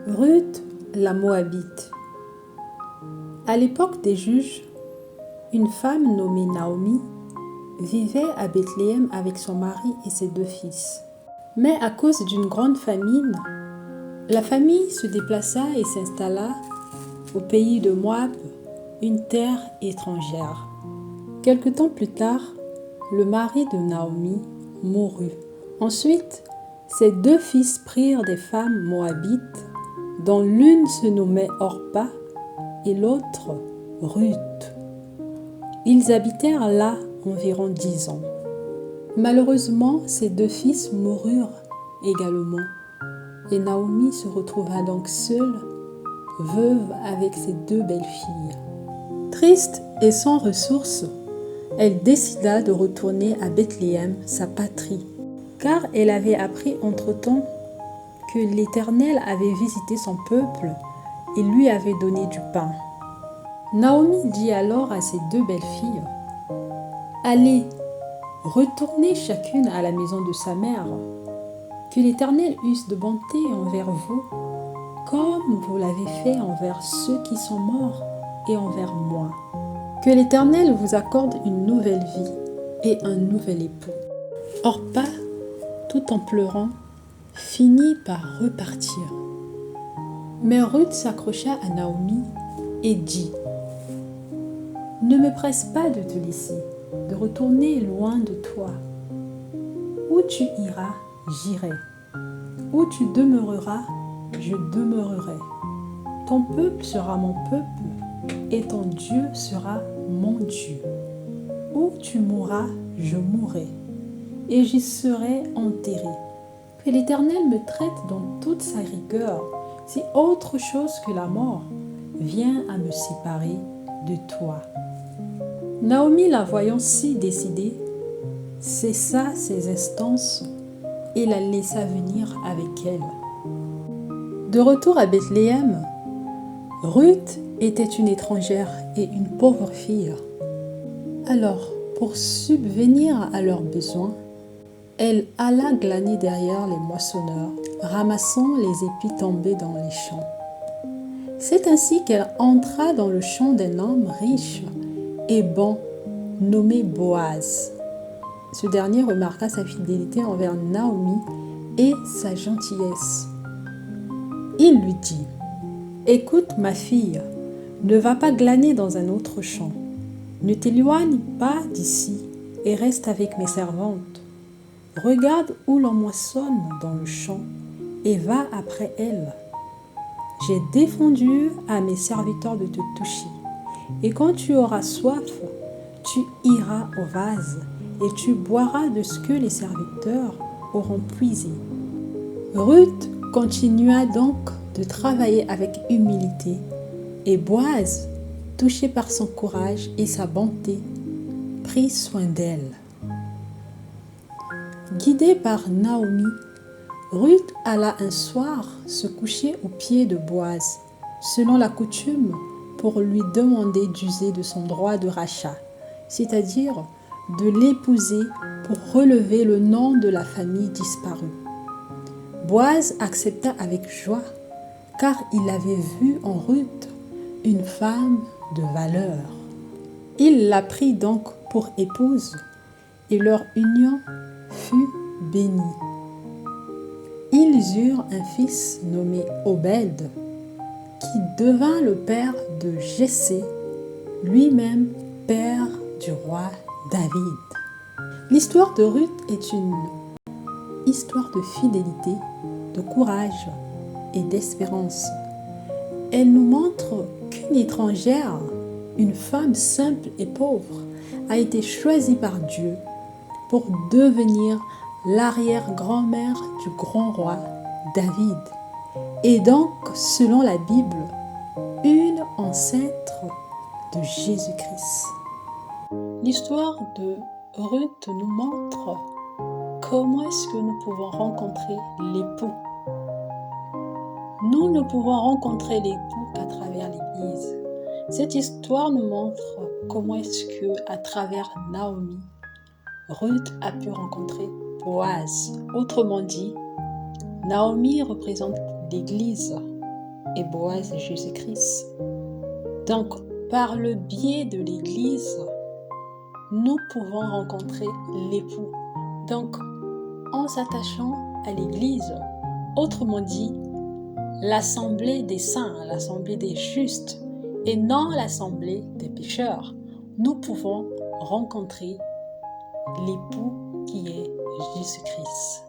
Ruth, la Moabite. À l'époque des juges, une femme nommée Naomi vivait à Bethléem avec son mari et ses 2 fils. Mais à cause d'une grande famine, la famille se déplaça et s'installa au pays de Moab, une terre étrangère. Quelque temps plus tard, le mari de Naomi mourut. Ensuite, ses 2 fils prirent des femmes moabites, dont l'une se nommait Orpa et l'autre Ruth. Ils habitèrent là environ 10 ans. Malheureusement, ses 2 fils moururent également, et Naomi se retrouva donc seule, veuve avec ses 2 belles-filles. Triste et sans ressources, elle décida de retourner à Bethléem, sa patrie, car elle avait appris entre-temps que l'Éternel avait visité son peuple et lui avait donné du pain. Naomi dit alors à ses 2 belles-filles, « Allez, retournez chacune à la maison de sa mère, que l'Éternel use de bonté envers vous, comme vous l'avez fait envers ceux qui sont morts et envers moi. Que l'Éternel vous accorde une nouvelle vie et un nouvel époux. » Orpa, tout en pleurant, finit par repartir. Mais Ruth s'accrocha à Naomi et dit, « Ne me presse pas de te laisser, de retourner loin de toi. Où tu iras, j'irai. Où tu demeureras, je demeurerai. Ton peuple sera mon peuple et ton Dieu sera mon Dieu. Où tu mourras, je mourrai et j'y serai enterré. Que l'Éternel me traite dans toute sa rigueur, si autre chose que la mort vient à me séparer de toi. » Naomi, la voyant si décidée, cessa ses instances et la laissa venir avec elle. De retour à Bethléem, Ruth était une étrangère et une pauvre fille. Alors, pour subvenir à leurs besoins, elle alla glaner derrière les moissonneurs, ramassant les épis tombés dans les champs. C'est ainsi qu'elle entra dans le champ d'un homme riche et bon, nommé Boaz. Ce dernier remarqua sa fidélité envers Naomi et sa gentillesse. Il lui dit, « Écoute ma fille, ne va pas glaner dans un autre champ. Ne t'éloigne pas d'ici et reste avec mes servantes. Regarde où l'on moissonne dans le champ et va après elles. J'ai défendu à mes serviteurs de te toucher. Et quand tu auras soif, tu iras au vase et tu boiras de ce que les serviteurs auront puisé. » Ruth continua donc de travailler avec humilité et Boaz, touché par son courage et sa bonté, prit soin d'elle. Guidée par Naomi, Ruth alla un soir se coucher aux pieds de Boaz, selon la coutume, pour lui demander d'user de son droit de rachat, c'est-à-dire de l'épouser pour relever le nom de la famille disparue. Boaz accepta avec joie, car il avait vu en Ruth une femme de valeur. Il la prit donc pour épouse, et leur union fut bénie. Ils eurent un fils nommé Obed, qui devint le père de Jessé, lui-même père du roi David. L'histoire de Ruth est une histoire de fidélité, de courage et d'espérance. Elle nous montre qu'une étrangère, une femme simple et pauvre, a été choisie par Dieu pour devenir l'arrière-grand-mère du grand roi David, et donc, selon la Bible, une ancêtre de Jésus-Christ. L'histoire de Ruth nous montre comment est-ce que nous pouvons rencontrer l'époux. Nous ne pouvons rencontrer l'époux qu'à travers l'Église. Cette histoire nous montre comment est-ce que, à travers Naomi, Ruth a pu rencontrer Boaz. Autrement dit, Naomi représente l'Église et Boaz est Jésus-Christ. Donc, par le biais de l'Église, nous pouvons rencontrer l'époux. Donc, en s'attachant à l'Église, autrement dit, l'assemblée des saints, l'assemblée des justes, et non l'assemblée des pécheurs, nous pouvons rencontrer l'époux qui est Jésus-Christ.